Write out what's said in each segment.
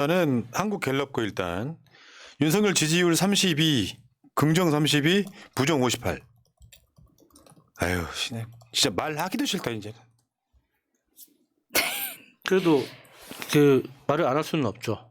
저는 한국 갤럽고 일단 윤석열 지지율 32, 긍정 32, 부정 58. 아유, 진짜 말하기도 싫다 이제. 그래도 그 말을 안 할 수는 없죠.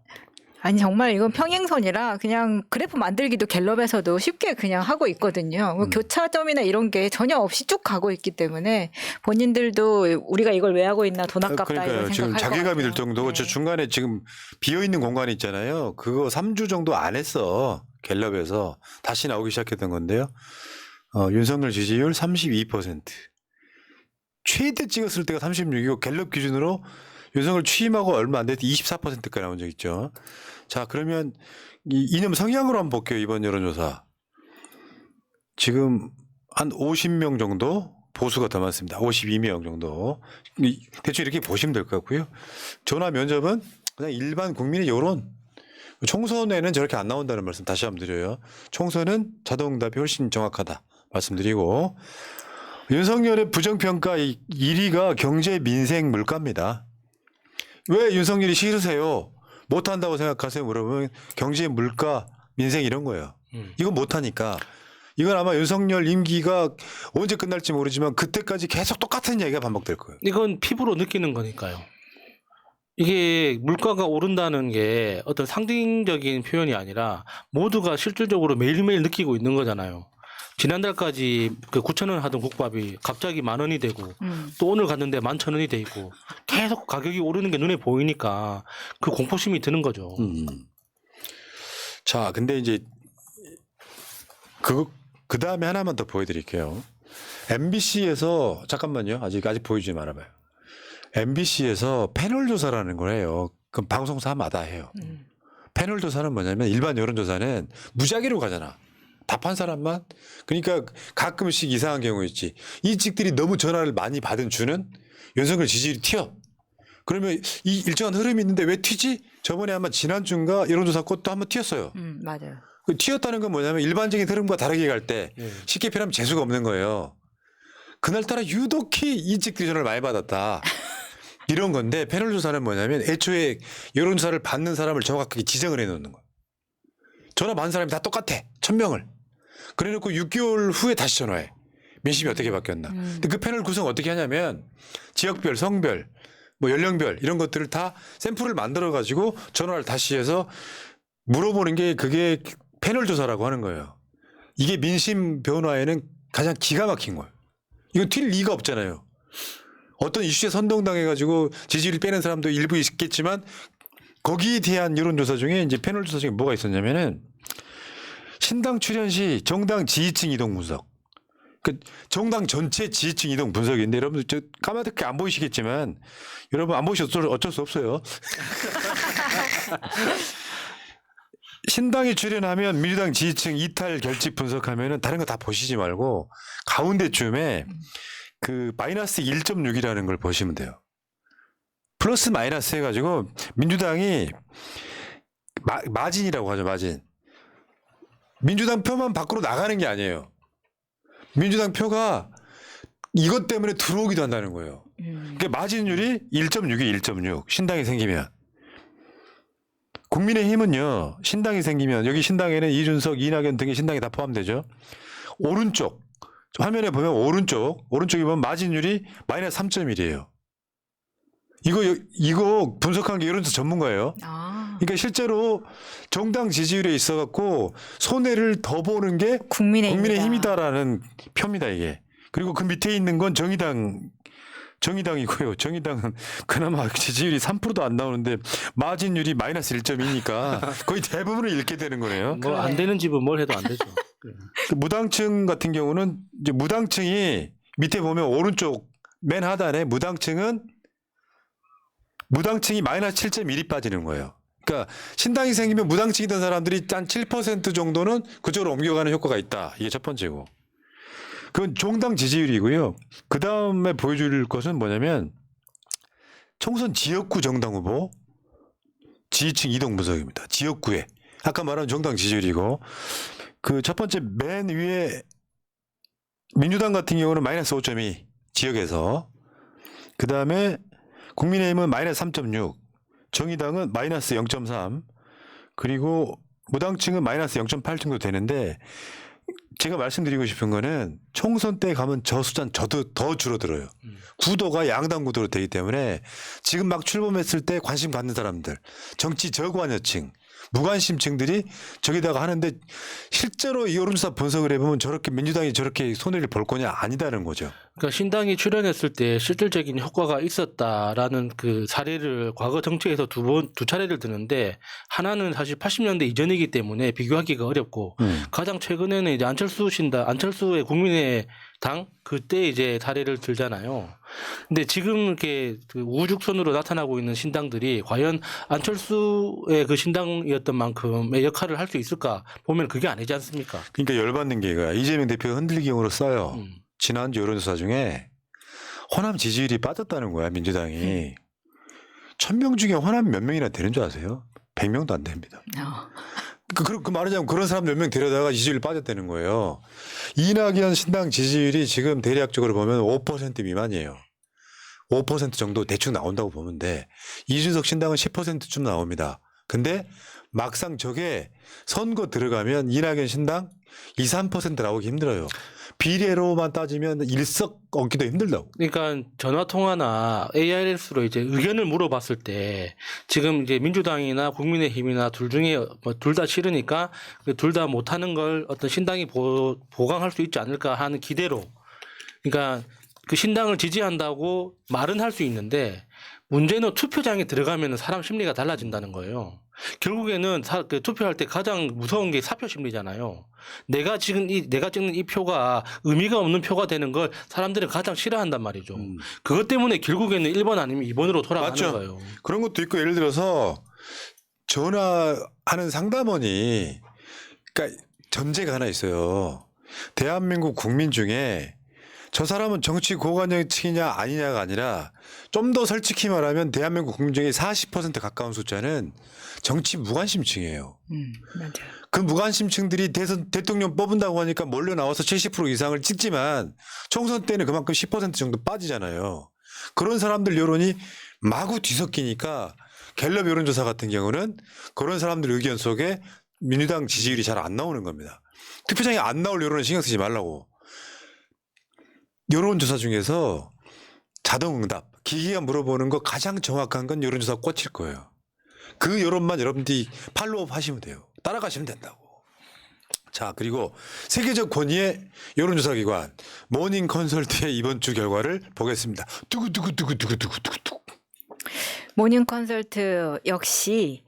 아니 정말 이건 평행선이라 그냥 그래프 만들기도 갤럽에서도 쉽게 그냥 하고 있거든요. 뭐 교차점이나 이런 게 전혀 없이 쭉 가고 있기 때문에 본인들도 우리가 이걸 왜 하고 있나 돈 아깝다 그러니까요. 이런 지금 생각할 자괴감이 들 것 같아요. 정도고 네. 저 중간에 지금 비어 있는 공간이 있잖아요. 그거 3주 정도 안 했어. 갤럽에서 다시 나오기 시작했던 건데요. 윤석열 지지율 32%. 최대 찍었을 때가 36이고 갤럽 기준으로 윤석열 취임하고 얼마 안 됐을 때 24%까지 나온 적 있죠. 자, 그러면 이 이념 성향으로 한번 볼게요. 이번 여론조사. 지금 한 50명 정도 보수가 더 많습니다. 52명 정도. 대충 이렇게 보시면 될 것 같고요. 전화 면접은 그냥 일반 국민의 여론. 총선에는 저렇게 안 나온다는 말씀 다시 한번 드려요. 총선은 자동응답이 훨씬 정확하다 말씀드리고, 윤석열의 부정평가 1위가 경제, 민생, 물가입니다. 왜 윤석열이 싫으세요? 못한다고 생각하세요? 물어보면 경제, 물가, 민생 이런 거예요. 이건 못하니까. 이건 아마 윤석열 임기가 언제 끝날지 모르지만 그때까지 계속 똑같은 얘기가 반복될 거예요. 이건 피부로 느끼는 거니까요. 이게 물가가 오른다는 게 어떤 상징적인 표현이 아니라 모두가 실질적으로 매일매일 느끼고 있는 거잖아요. 지난달까지 그 9,000원 하던 국밥이 갑자기 10,000원이 되고 또 오늘 갔는데 11,000원이 돼 있고 계속 가격이 오르는 게 눈에 보이니까 그 공포심이 드는 거죠. 자, 근데 이제 그 다음에 하나만 더 보여드릴게요. MBC에서 잠깐만요. 아직 보여주지 말아봐요. MBC에서 패널 조사라는 걸 해요. 그럼 방송사마다 해요. 패널 조사는 뭐냐면 일반 여론조사는 무작위로 가잖아. 답한 사람만. 그러니까 가끔씩 이상한 경우 있지. 이 찍들이 너무 전화를 많이 받은 주는 윤석열 지지율이 튀어. 그러면 이 일정한 흐름이 있는데 왜 튀지? 저번에 아마 지난주인가 여론조사 꽃도 한번 튀었어요. 맞아요. 그 튀었다는 건 뭐냐면 일반적인 흐름과 다르게 갈 때 쉽게 표현하면 재수가 없는 거예요. 그날따라 유독히 이 찍들이 전화를 많이 받았다. 이런 건데 패널 조사는 뭐냐면 애초에 여론조사를 받는 사람을 정확하게 지정을 해놓는 거예요. 전화 받은 사람이 다 똑같아. 1,000명을. 그래놓고 6개월 후에 다시 전화해. 민심이 어떻게 바뀌었나. 근데 그 패널 구성 어떻게 하냐면 지역별, 성별, 뭐 연령별 이런 것들을 다 샘플을 만들어 가지고 전화를 다시 해서 물어보는 게 그게 패널 조사라고 하는 거예요. 이게 민심 변화에는 가장 기가 막힌 거예요. 이거 튈 리가 없잖아요. 어떤 이슈에 선동당해가지고 지지를 빼는 사람도 일부 있겠지만 거기에 대한 여론조사 중에 이제 패널 조사 중에 뭐가 있었냐면은 신당 출연 시 정당 지지층 이동 분석. 그 정당 전체 지지층 이동 분석인데 여러분들 저 까맣게 안 보이시겠지만 여러분 안 보셔도 어쩔 수 없어요. 신당이 출연하면 민주당 지지층 이탈 결집 분석하면은 다른 거 다 보시지 말고 가운데쯤에 그 마이너스 1.6이라는 걸 보시면 돼요. 플러스 마이너스 해가지고 민주당이 마진이라고 하죠. 마진. 민주당 표만 밖으로 나가는 게 아니에요. 민주당 표가 이것 때문에 들어오기도 한다는 거예요. 그러니까 마진율이 1.6이 1.6. 신당이 생기면. 국민의힘은요. 신당이 생기면 여기 신당에는 이준석, 이낙연 등의 신당이 다 포함되죠. 오른쪽. 화면에 보면 오른쪽에 보면 마진율이 마이너스 3.1이에요. 이거 분석한 게 여론조사 전문가예요. 그러니까 실제로 정당 지지율에 있어 갖고 손해를 더 보는 게 국민의힘이다라는 표입니다, 이게. 그리고 그 밑에 있는 건 정의당이고요. 정의당은 그나마 지지율이 3%도 안 나오는데 마진율이 마이너스 1.2니까 거의 대부분을 잃게 되는 거네요. 뭐 안 되는 집은 뭘 해도 안 되죠. 그 무당층 같은 경우는 이제 무당층이 밑에 보면 오른쪽 맨 하단에 무당층이 마이너스 7.1이 빠지는 거예요. 그러니까 신당이 생기면 무당층이던 사람들이 한 7% 정도는 그쪽으로 옮겨가는 효과가 있다. 이게 첫 번째고. 그건 종당 지지율이고요. 그 다음에 보여줄 것은 뭐냐면 총선 지역구 정당 후보 지지층 이동 분석입니다. 지역구에. 아까 말한 정당 지지율이고 그 첫 번째 맨 위에 민주당 같은 경우는 마이너스 5.2 지역에서 그 다음에 국민의힘은 마이너스 3.6 정의당은 마이너스 0.3 그리고 무당층은 마이너스 0.8 정도 되는데 제가 말씀드리고 싶은 거는 총선 때 가면 저 숫자는 저도 더 줄어들어요. 구도가 양당 구도로 되기 때문에 지금 막 출범했을 때 관심 갖는 사람들, 정치 저관여층, 무관심층들이 저기다가 하는데 실제로 이 여론조사 분석을 해보면 저렇게 민주당이 저렇게 손해를 볼 거냐 아니다는 거죠. 그러니까 신당이 출연했을 때 실질적인 효과가 있었다라는 그 사례를 과거 정치에서 두 차례를 드는데 하나는 사실 80년대 이전이기 때문에 비교하기가 어렵고 가장 최근에는 이제 안철수의 국민의당 그때 이제 사례를 들잖아요. 근데 지금 이렇게 그 우후죽순으로 나타나고 있는 신당들이 과연 안철수의 그 신당이었던 만큼의 역할을 할 수 있을까 보면 그게 아니지 않습니까? 그러니까 열받는 게 이거야. 이재명 대표가 흔들기용으로 써요. 지난주 여론조사 중에 호남 지지율이 빠졌다는 거야, 민주당이. 1000명 중에 호남 몇 명이나 되는 줄 아세요? 100명도 안 됩니다. 그 말하자면 그런 사람 몇 명 데려다가 지지율이 빠졌다는 거예요. 이낙연 신당 지지율이 지금 대략적으로 보면 5% 미만이에요. 5% 정도 대충 나온다고 보면 돼. 이준석 신당은 10%쯤 나옵니다. 근데 막상 저게 선거 들어가면 이낙연 신당 2, 3% 나오기 힘들어요. 비례로만 따지면 일석 얻기도 힘들다고. 그러니까 전화 통화나 ARS로 이제 의견을 물어봤을 때 지금 이제 민주당이나 국민의힘이나 둘 중에 둘 다 싫으니까 둘 다 못하는 걸 어떤 신당이 보강할 수 있지 않을까 하는 기대로 그러니까 그 신당을 지지한다고 말은 할 수 있는데 문제는 투표장에 들어가면 사람 심리가 달라진다는 거예요. 결국에는 투표할 때 가장 무서운 게 사표 심리잖아요. 내가 찍는 이 표가 의미가 없는 표가 되는 걸 사람들은 가장 싫어한단 말이죠. 그것 때문에 결국에는 1번 아니면 2번으로 돌아가는 맞죠. 거예요. 그런 것도 있고 예를 들어서 전화하는 상담원이 그러니까 전제가 하나 있어요. 대한민국 국민 중에 저 사람은 정치 고관여층이냐 아니냐가 아니라 좀 더 솔직히 말하면 대한민국 국민 중에 40% 가까운 숫자는 정치 무관심층이에요. 맞아요. 그 무관심층들이 대통령 뽑은다고 하니까 몰려 나와서 70% 이상을 찍지만 총선 때는 그만큼 10% 정도 빠지잖아요. 그런 사람들 여론이 마구 뒤섞이니까 갤럽 여론조사 같은 경우는 그런 사람들 의견 속에 민주당 지지율이 잘 안 나오는 겁니다. 투표장에 안 나올 여론은 신경 쓰지 말라고. 여론조사 중에서 자동응답, 기기가 물어보는 거 가장 정확한 건 여론조사 꽂힐 거예요. 그 여론만 여러분들이 팔로우업 하시면 돼요. 따라가시면 된다고. 자, 그리고 세계적 권위의 여론조사 기관 모닝 컨설트의 이번 주 결과를 보겠습니다. 두구두구두구두구두구두구. 모닝 컨설트 역시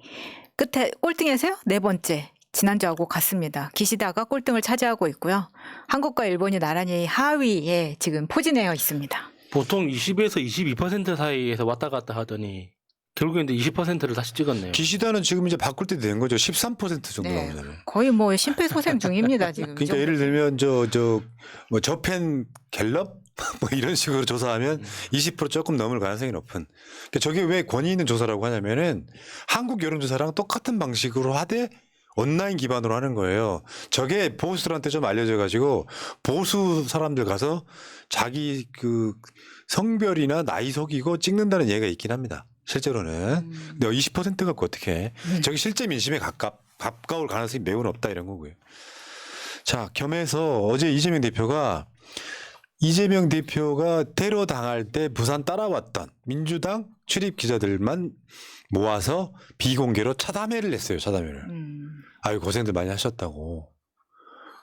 끝에 꼴등에서요? 네 번째. 지난주하고 같습니다. 기시다가 꼴등을 차지하고 있고요. 한국과 일본이 나란히 하위에 지금 포진해 있습니다. 보통 20에서 22% 사이에서 왔다 갔다 하더니 결국엔 이제 20%를 다시 찍었네요. 기시다는 지금 이제 바꿀 때 된 거죠. 13% 정도 네. 나오잖아요. 거의 뭐 심폐소생 중입니다 지금. 그러니까 예를 들면 뭐 저펜 갤럽 뭐 이런 식으로 조사하면 20% 조금 넘을 가능성이 높은. 그러니까 저게 왜 권위 있는 조사라고 하냐면은 한국 여론조사랑 똑같은 방식으로 하되 온라인 기반으로 하는 거예요. 저게 보수들한테 좀 알려져 가지고 보수 사람들 가서 자기 그 성별이나 나이 속이고 찍는다는 예가 있긴 합니다. 실제로는. 근데 20% 갖고 어떻게 해. 저게 실제 민심에 가까울 가능성이 매우 높다 이런 거고요. 자, 겸해서 어제 이재명 대표가 테러 당할 때 부산 따라왔던 민주당 출입 기자들만 모아서 비공개로 차담회를 했어요. 차담회를. 아유 고생들 많이 하셨다고.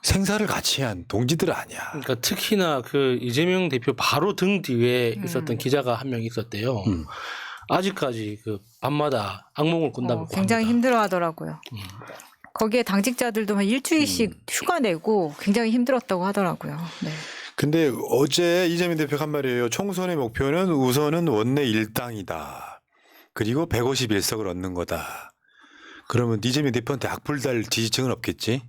생사를 같이 한 동지들 아니야. 그러니까 특히나 그 이재명 대표 바로 등 뒤에 있었던 기자가 한 명 있었대요. 아직까지 그 밤마다 악몽을 꾼다고 굉장히 합니다. 힘들어하더라고요. 거기에 당직자들도 한 일주일씩 휴가 내고 굉장히 힘들었다고 하더라고요. 네. 근데 어제 이재명 대표가 한 말이에요. 총선의 목표는 우선은 원내 일당이다. 그리고 151석을 얻는 거다. 그러면 이재명 대표한테 악플달 지지층은 없겠지?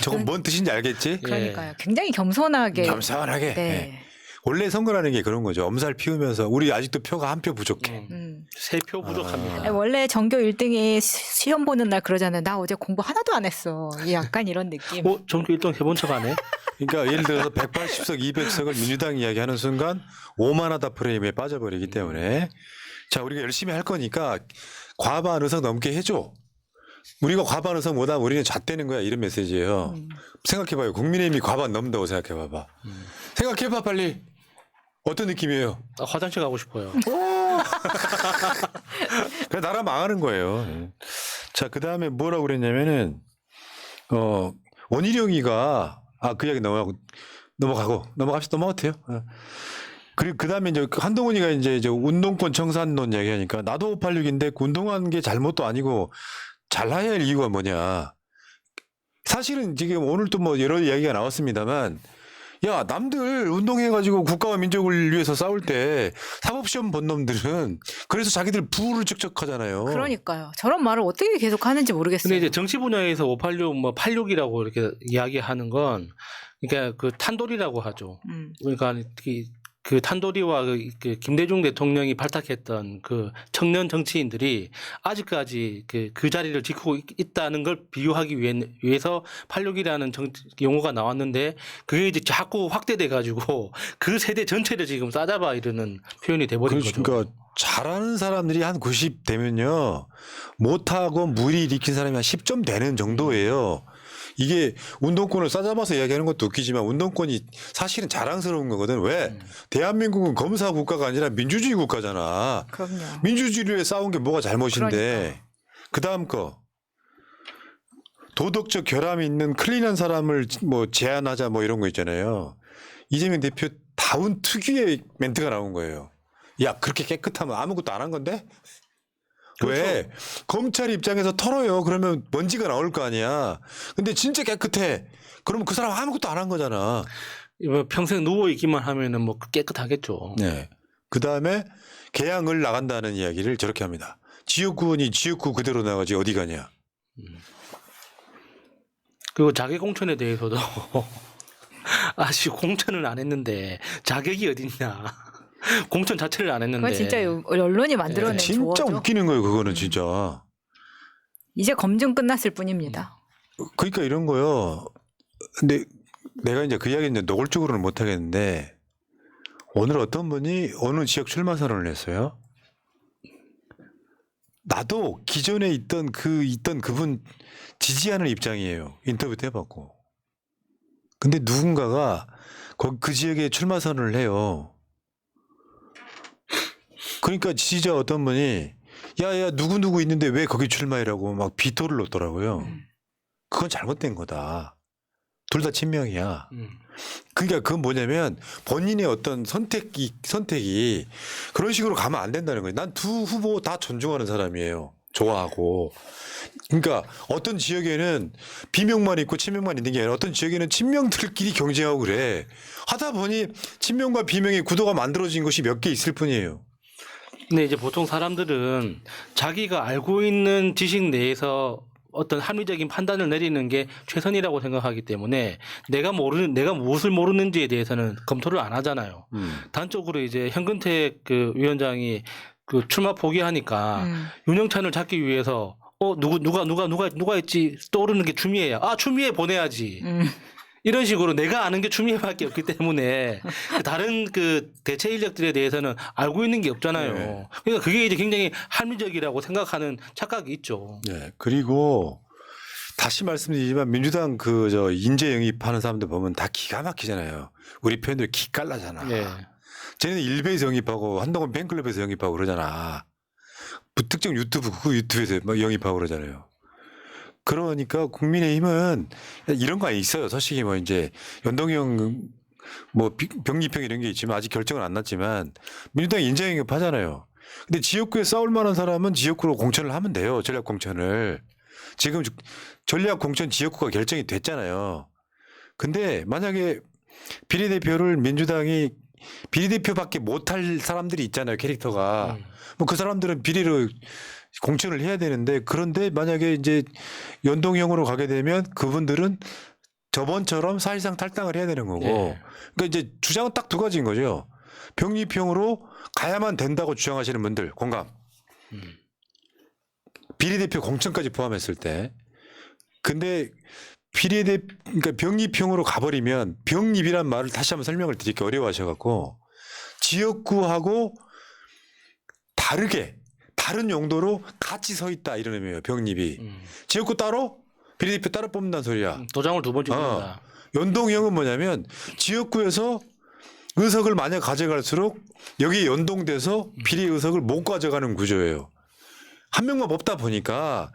저건 뭔 뜻인지 알겠지? 그러니까요. 굉장히 겸손하게. 겸손하게. 네. 네. 원래 선거라는 게 그런 거죠. 엄살 피우면서 우리 아직도 표가 한 표 부족해. 3표 부족합니다. 아니, 원래 전교 1등이 시험 보는 날 그러잖아요. 나 어제 공부 하나도 안 했어. 약간 이런 느낌. 전교 1등 해본 척 안 해? 그러니까 예를 들어서 180석, 200석을 민주당 이야기하는 순간 오만하다 프레임에 빠져버리기 때문에 자 우리가 열심히 할 거니까 과반 의석 넘게 해줘. 우리가 과반 의석 못하면 우리는 잣되는 거야. 이런 메시지예요. 생각해봐요. 국민의힘이 과반 넘는다고 생각해봐봐. 생각해봐 빨리. 어떤 느낌이에요? 아, 화장실 가고 싶어요. 그래 나라 망하는 거예요. 자, 그 다음에 뭐라고 그랬냐면은 원희룡이가 그 이야기 넘어갑시다. 넘어가세요. 그리고 그 다음에 이제 한동훈이가 이제 운동권 청산론 이야기하니까 나도 586인데 운동한 게 잘못도 아니고 잘라야 할 이유가 뭐냐. 사실은 지금 오늘 또 뭐 여러 이야기가 나왔습니다만 야, 남들 운동해가지고 국가와 민족을 위해서 싸울 때 사법시험 본 놈들은 그래서 자기들 부를 축적하잖아요. 그러니까요. 저런 말을 어떻게 계속 하는지 모르겠어요. 근데 이제 정치 분야에서 586, 뭐 86이라고 이렇게 이야기하는 건 그러니까 그 탄도리라고 하죠. 그러니까 그 탄도리와 그 김대중 대통령이 발탁했던 그 청년 정치인들이 아직까지 그 자리를 지키고 있다는 걸 비유하기 위해서 86이라는 용어가 나왔는데 그게 이제 자꾸 확대돼 가지고 그 세대 전체를 지금 싸잡아 이르는 표현이 돼버린 거죠. 그러니까 잘하는 사람들이 한 90 되면요. 못하고 무리 일으킨 사람이 한 10점 되는 정도예요. 이게 운동권을 싸잡아서 이야기하는 것도 웃기지만 운동권이 사실은 자랑스러운 거거든. 왜? 대한민국은 검사 국가가 아니라 민주주의 국가잖아. 그럼요. 민주주의를 위해 싸운 게 뭐가 잘못인데. 그러니까요. 그다음 거. 도덕적 결함이 있는 클린한 사람을 뭐 제안하자 뭐 이런 거 있잖아요. 이재명 대표 다운 특유의 멘트가 나온 거예요. 야, 그렇게 깨끗하면 아무것도 안 한 건데? 그렇죠. 왜? 검찰 입장에서 털어요. 그러면 먼지가 나올 거 아니야. 근데 진짜 깨끗해. 그러면 그 사람 아무것도 안 한 거잖아. 평생 누워 있기만 하면은 뭐 깨끗하겠죠. 네. 그 다음에 개항을 나간다는 이야기를 저렇게 합니다. 지역구니 지역구 그대로 나가지 어디 가냐. 그리고 자객 공천에 대해서도 아씨 공천을 안 했는데 자격이 어딨냐. 공천 자체를 안 했는데. 그건 진짜 언론이 만들어낸 진짜 조어죠. 웃기는 거예요. 그거는 진짜. 이제 검증 끝났을 뿐입니다. 그러니까 이런 거요. 근데 내가 이제 그 이야기는 노골적으로는 못 하겠는데 오늘 어떤 분이 어느 지역 출마 선언을 했어요. 나도 기존에 있던 그분 지지하는 입장이에요. 인터뷰도 해봤고. 근데 누군가가 그 지역에 출마 선언을 해요. 그러니까 지지자 어떤 분이 야야 누구 있는데 왜 거기 출마해라고 막 비토를 놓더라고요. 그건 잘못된 거다. 둘 다 친명이야. 그러니까 그건 뭐냐면 본인의 어떤 선택이 그런 식으로 가면 안 된다는 거예요. 난 두 후보 다 존중하는 사람이에요. 좋아하고. 그러니까 어떤 지역에는 비명만 있고 친명만 있는 게 아니라 어떤 지역에는 친명들끼리 경쟁하고 그래. 하다 보니 친명과 비명의 구도가 만들어진 것이 몇 개 있을 뿐이에요. 근데 이제 보통 사람들은 자기가 알고 있는 지식 내에서 어떤 합리적인 판단을 내리는 게 최선이라고 생각하기 때문에 내가 무엇을 모르는지에 대해서는 검토를 안 하잖아요. 단적으로 이제 현근택 그 위원장이 그 출마 포기하니까 윤영찬을 잡기 위해서 누가 있지 떠오르는 게 추미애야. 아, 추미애 보내야지. 이런 식으로 내가 아는 게 추미애밖에 없기 때문에 다른 그 대체 인력들에 대해서는 알고 있는 게 없잖아요. 네. 그러니까 그게 이제 굉장히 합리적이라고 생각하는 착각이 있죠. 네. 그리고 다시 말씀드리지만 민주당 인재 영입하는 사람들 보면 다 기가 막히잖아요. 우리 표현들 기깔나잖아. 예. 쟤네는 일베에서 영입하고 한동훈 팬클럽에서 영입하고 그러잖아. 특정 유튜브에서 막 영입하고 그러잖아요. 그러니까 국민의힘은 이런 거 있어요. 솔직히 뭐 이제 연동형 뭐 병립형 이런 게 있지만 아직 결정은 안 났지만 민주당이 인재 영입하잖아요. 근데 지역구에 싸울 만한 사람은 지역구로 공천을 하면 돼요. 전략 공천을. 지금 전략 공천 지역구가 결정이 됐잖아요. 근데 만약에 비례대표를 민주당이 비례대표밖에 못할 사람들이 있잖아요. 캐릭터가. 뭐 그 사람들은 비례로 공천을 해야 되는데 그런데 만약에 이제 연동형으로 가게 되면 그분들은 저번처럼 사실상 탈당을 해야 되는 거고. 네. 그러니까 이제 주장은 딱 두 가지인 거죠. 병립형으로 가야만 된다고 주장하시는 분들 공감. 비례대표 공천까지 포함했을 때. 근데 그러니까 병립형으로 가버리면 병립이란 말을 다시 한번 설명을 드릴게요. 어려워하셔갖고 지역구하고 다르게 다른 용도로 같이 서 있다 이런 의미예요. 병립이. 지역구 따로 비례대표 따로 뽑는다는 소리야. 도장을 두 번 찍는다. 연동형은 뭐냐면 지역구에서 의석을 만약 가져갈수록 여기 연동돼서 비례 의석을 못 가져가는 구조예요. 한 명만 뽑다 보니까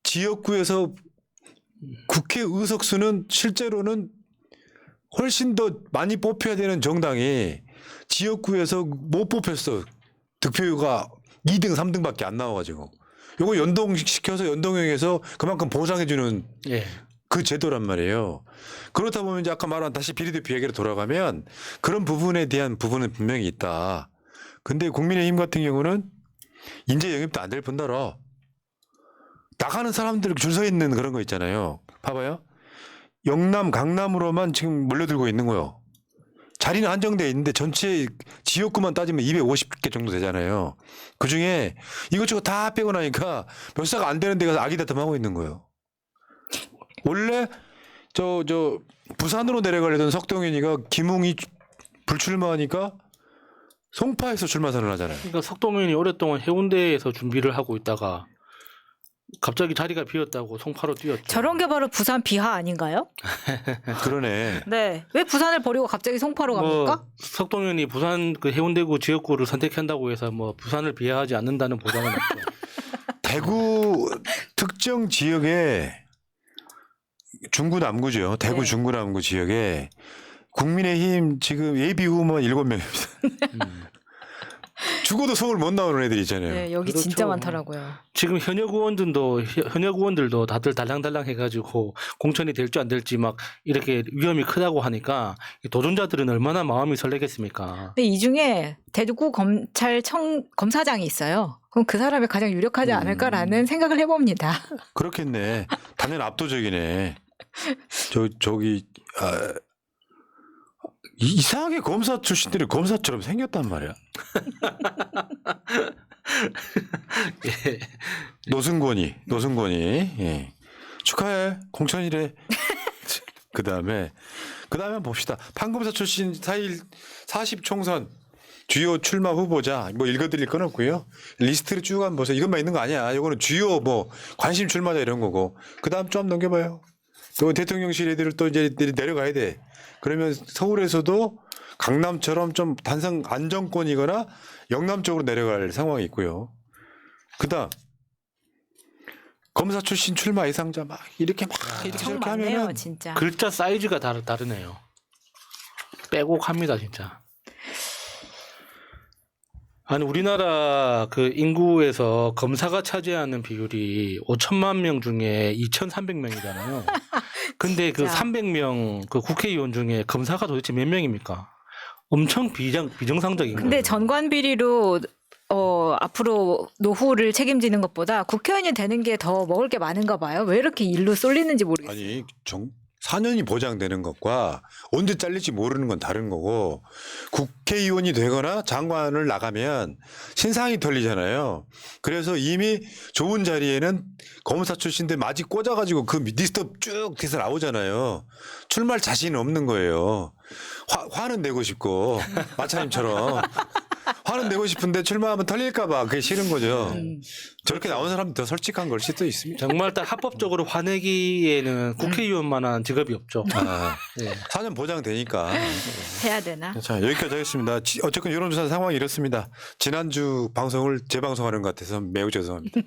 지역구에서 국회 의석 수는 실제로는 훨씬 더 많이 뽑혀야 되는 정당이 지역구에서 못 뽑혔어. 득표가 2등, 3등밖에 안 나와가지고. 요거 연동시켜서 연동형에서 그만큼 보상해주는 예. 그 제도란 말이에요. 그렇다 보면 이제 아까 말한 다시 비례대표 얘기로 돌아가면 그런 부분에 대한 부분은 분명히 있다. 근데 국민의힘 같은 경우는 인재 영입도 안 될 뿐더러 나가는 사람들 줄 서 있는 그런 거 있잖아요. 봐봐요. 영남, 강남으로만 지금 몰려들고 있는 거예요. 자리는 한정돼 있는데 전체 지역구만 따지면 250개 정도 되잖아요. 그중에 이것저것 다 빼고 나니까 몇 사가 안 되는 데 가서 아기다툼하고 있는 거예요. 원래 저 부산으로 내려가려던 석동현이가 김웅이 불출마하니까 송파에서 출마 선언하잖아요. 그러니까 석동현이 오랫동안 해운대에서 준비를 하고 있다가 갑자기 자리가 비었다고 송파로 뛰었죠. 저런 게 바로 부산 비하 아닌가요? 그러네. 네. 왜 부산을 버리고 갑자기 송파로 갑니까? 뭐 석동현이 부산 그 해운대구 지역구를 선택한다고 해서 뭐 부산을 비하하지 않는다는 보장은 없죠. 대구 특정 지역에 중구 남구죠. 대구 네. 중구 남구 지역에 국민의힘 지금 예비 후보만 7명입니다. 죽어도 서울 못 나오는 애들 있잖아요. 네, 여기 그렇죠. 진짜 많더라고요. 지금 현역 의원들도 다들 달랑달랑 해가지고 공천이 될지 안 될지 막 이렇게 위험이 크다고 하니까 도전자들은 얼마나 마음이 설레겠습니까? 근데 이 중에 대구 검사장이 있어요. 그럼 그 사람이 가장 유력하지 않을까라는 생각을 해봅니다. 그렇겠네. 당연 압도적이네. 저기 이상하게 검사 출신들이 검사처럼 생겼단 말이야. 예. 노승권이 예. 축하해 공천이래. 그다음에 한번 봅시다. 판검사 출신 40 총선 주요 출마 후보자 뭐 읽어드릴 건 없고요. 리스트를 쭉 한번 보세요. 이것만 있는 거 아니야. 이거는 주요 뭐 관심 출마자 이런 거고. 그다음 좀 넘겨봐요. 또 대통령실 애들을 또 이제 내려가야 돼. 그러면 서울에서도 강남처럼 좀 단상 안정권이거나 영남 쪽으로 내려갈 상황이 있고요. 그다음 검사 출신 출마 예상자 막 이렇게 정 저렇게 많네요, 하면은 진짜. 글자 사이즈가 다르네요. 빼곡합니다, 진짜. 아니 우리나라 그 인구에서 검사가 차지하는 비율이 5천만 명 중에 2,300명이잖아요. 근데 그 진짜. 300명 그 국회의원 중에 검사가 도대체 몇 명입니까? 엄청 비정상적인 거예요. 근데 전관 비리로 앞으로 노후를 책임지는 것보다 국회의원이 되는 게 더 먹을 게 많은가 봐요. 왜 이렇게 일로 쏠리는지 모르겠어요. 아니 4년이 보장되는 것과 언제 잘릴지 모르는 건 다른 거고 국회의원이 되거나 장관을 나가면 신상이 털리잖아요. 그래서 이미 좋은 자리에는 검사 출신들 마지 꽂아가지고 그 리스트 쭉 해서 나오잖아요. 출마할 자신이 없는 거예요. 화는 내고 싶고 마차님처럼 화는 내고 싶은데 출마하면 털릴까봐 그게 싫은 거죠. 저렇게 나온 사람이 더 솔직한 걸 수도 있습니다. 정말 딱 합법적으로 화내기에는 국회의원만한 직업이 없죠. 예. 4년 보장되니까. 해야 되나? 자, 여기까지 하겠습니다. 어쨌든 여론조사 상황이 이렇습니다. 지난주 방송을 재방송하는 것 같아서 매우 죄송합니다.